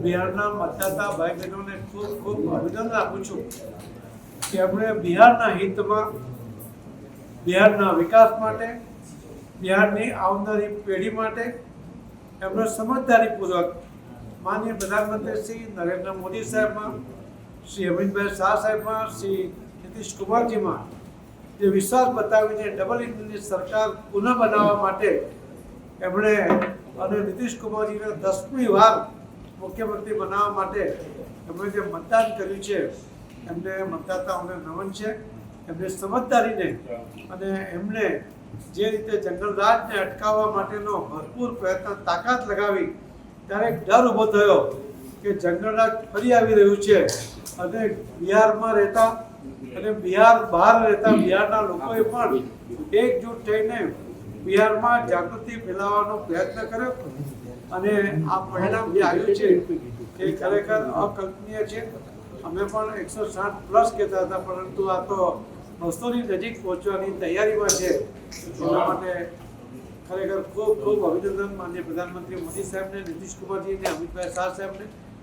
બિહારના મતદાતા ભાઈ બહેનોને ખૂબ ખૂબ અભિનંદન આપું છું કે એમણે બિહારના હિતમાં, બિહારના વિકાસ માટે, બિહારની આવનારી પેઢી માટે એમણે સમજદારીપૂર્વક માનનીય પ્રધાનમંત્રી શ્રી નરેન્દ્ર મોદી સાહેબમાં, શ્રી અમિતભાઈ શાહ સાહેબમાં, શ્રી નીતિશ કુમારજીમાં જે વિશ્વાસ બતાવીને ડબલ ઇન્જિનની સરકાર પુનઃ બનાવવા માટે એમણે અને નીતિશ કુમારજીને 10મી વાર મુખ્યમંત્રી બનાવવા માટે એમણે જે મતદાન કર્યું છે એમને મતદાતાઓને નમન છે. એમને સમજદારીને અને એમને જે રીતે જંગલરાજને અટકાવવા માટેનો ભરપૂર પ્રયત્ન તાકાત લગાવી ત્યારે એક ડર ઊભો થયો કે જંગલરાજ ફરી આવી રહ્યું છે અને બિહારમાં રહેતા અને બિહાર બહાર રહેતા બિહારના લોકોએ પણ એકજૂટ થઈને બિહારમાં જાગૃતિ ફેલાવવાનો પ્રયત્ન કર્યો અને આ પરિણામ જે આવ્યું છે એ ખરેખર અકલ્પનીય છે. અમે પણ 160+ કહેતા હતા, પરંતુ આ તો 200ની નજીક પહોંચવાની તૈયારીમાં છે. એના માટે ખરેખર ખૂબ ખૂબ અભિનંદન માનનીય પ્રધાનમંત્રી મોદી સાહેબને, નીતિશ કુમારજીને, અમિતભાઈ શાહ સાહેબને